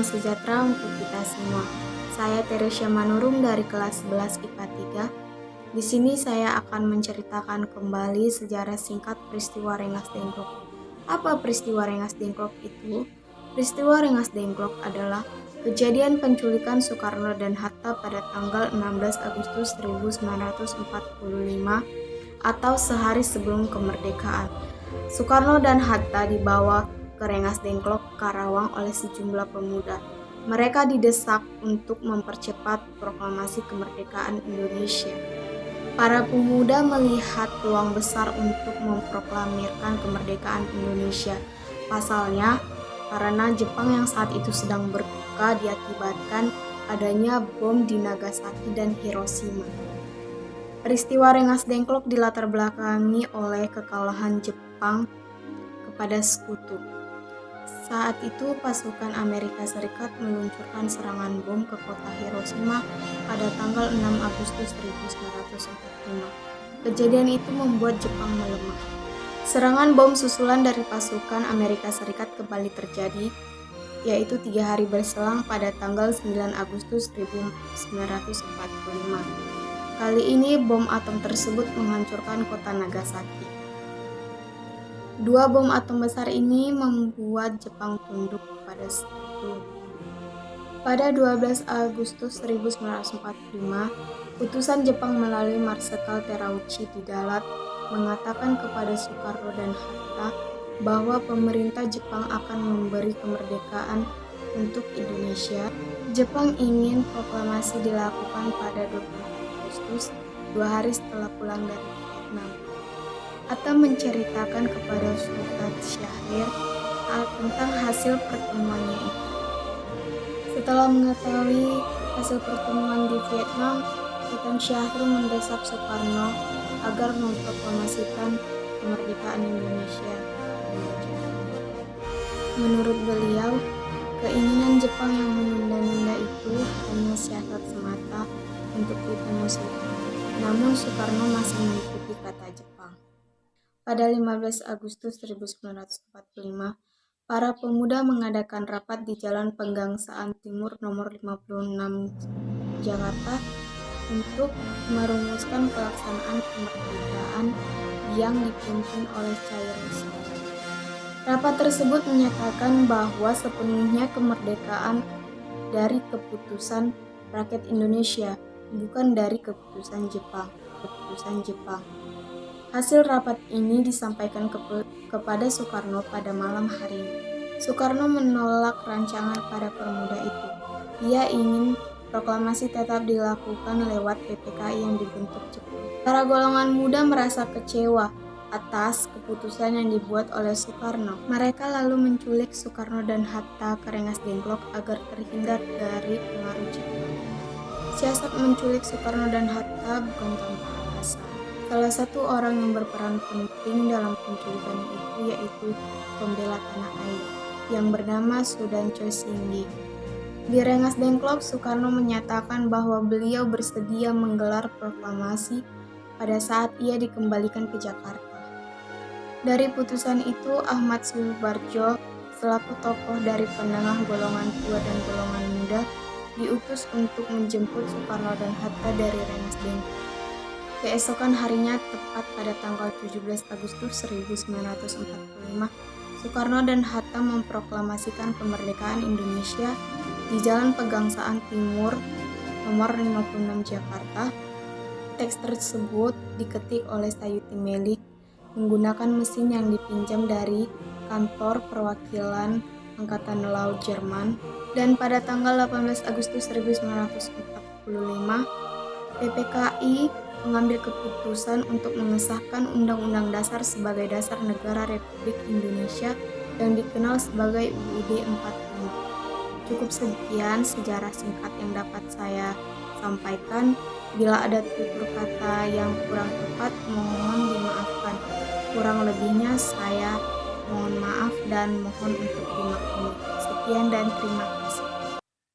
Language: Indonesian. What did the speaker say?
Salam sejahtera untuk kita semua. Saya Teresia Manurung dari kelas 11 IPA 3. Di sini saya akan menceritakan kembali sejarah singkat peristiwa Rengas Dengklok. Apa peristiwa Rengas Dengklok itu? Peristiwa Rengas Dengklok adalah kejadian penculikan Soekarno dan Hatta pada tanggal 16 Agustus 1945 atau sehari sebelum kemerdekaan. Soekarno dan Hatta dibawa ke Rengas Dengklok, Karawang oleh sejumlah pemuda. Mereka didesak untuk mempercepat proklamasi kemerdekaan Indonesia. Para pemuda melihat peluang besar untuk memproklamirkan kemerdekaan Indonesia. Pasalnya, karena Jepang yang saat itu sedang berduka diakibatkan adanya bom di Nagasaki dan Hiroshima. Peristiwa Rengas Dengklok dilatar belakangi oleh kekalahan Jepang kepada sekutu. Saat itu pasukan Amerika Serikat meluncurkan serangan bom ke kota Hiroshima pada tanggal 6 Agustus 1945. Kejadian itu membuat Jepang melemah. Serangan bom susulan dari pasukan Amerika Serikat kembali terjadi, yaitu 3 hari berselang pada tanggal 9 Agustus 1945. Kali ini bom atom tersebut menghancurkan kota Nagasaki. 2 bom atom besar ini membuat Jepang tunduk pada sekutu. Pada 12 Agustus 1945, utusan Jepang melalui Marsekal Terauchi di Dalat mengatakan kepada Soekarno dan Hatta bahwa pemerintah Jepang akan memberi kemerdekaan untuk Indonesia. Jepang ingin proklamasi dilakukan pada 20 Agustus, 2 hari setelah pulang dari Vietnam. Hatta menceritakan kepada Sultan Syahrir tentang hasil pertemuannya itu. Setelah mengetahui hasil pertemuan di Vietnam, Sultan Syahrir mendesak Soekarno agar memproklamasikan kemerdekaan Indonesia. Menurut beliau, keinginan Jepang yang menunda-nunda itu hanya syarat semata untuk dipenuhi. Namun Soekarno masih mengikuti kata Jepang. Pada 15 Agustus 1945, para pemuda mengadakan rapat di Jalan Penggangsaan Timur nomor 56 Jakarta untuk merumuskan pelaksanaan kemerdekaan yang dipimpin oleh Cairoso. Rapat tersebut menyatakan bahwa sepenuhnya kemerdekaan dari keputusan rakyat Indonesia, bukan dari keputusan Jepang. Hasil rapat ini disampaikan kepada Soekarno pada malam hari. Soekarno menolak rancangan para pemuda itu. Ia ingin proklamasi tetap dilakukan lewat PPKI yang dibentuk Jepang. Para golongan muda merasa kecewa atas keputusan yang dibuat oleh Soekarno. Mereka lalu menculik Soekarno dan Hatta ke Rengas Dengklok agar terhindar dari pengaruh Jepang. Siasat menculik Soekarno dan Hatta bukan tanpa alasan. Salah satu orang yang berperan penting dalam penculikan itu yaitu pembela tanah air yang bernama Sudan Choi Singgi. Di Rengas Dengklok, Soekarno menyatakan bahwa beliau bersedia menggelar proklamasi pada saat ia dikembalikan ke Jakarta. Dari putusan itu, Ahmad Subarjo selaku tokoh dari penengah golongan tua dan golongan muda diutus untuk menjemput Soekarno dan Hatta dari Rengas Dengklok. Keesokan harinya, tepat pada tanggal 17 Agustus 1945, Soekarno dan Hatta memproklamasikan kemerdekaan Indonesia di Jalan Pegangsaan Timur nomor 56 Jakarta. Teks tersebut diketik oleh Sayuti Melik menggunakan mesin yang dipinjam dari kantor perwakilan Angkatan Laut Jerman, dan pada tanggal 18 Agustus 1945, PPKI mengambil keputusan untuk mengesahkan Undang-Undang Dasar sebagai dasar negara Republik Indonesia yang dikenal sebagai UUD 45. Cukup sekian sejarah singkat yang dapat saya sampaikan. Bila ada tutur kata yang kurang tepat, mohon dimaafkan. Kurang lebihnya saya mohon maaf dan mohon untuk dimaklumi. Sekian dan terima kasih.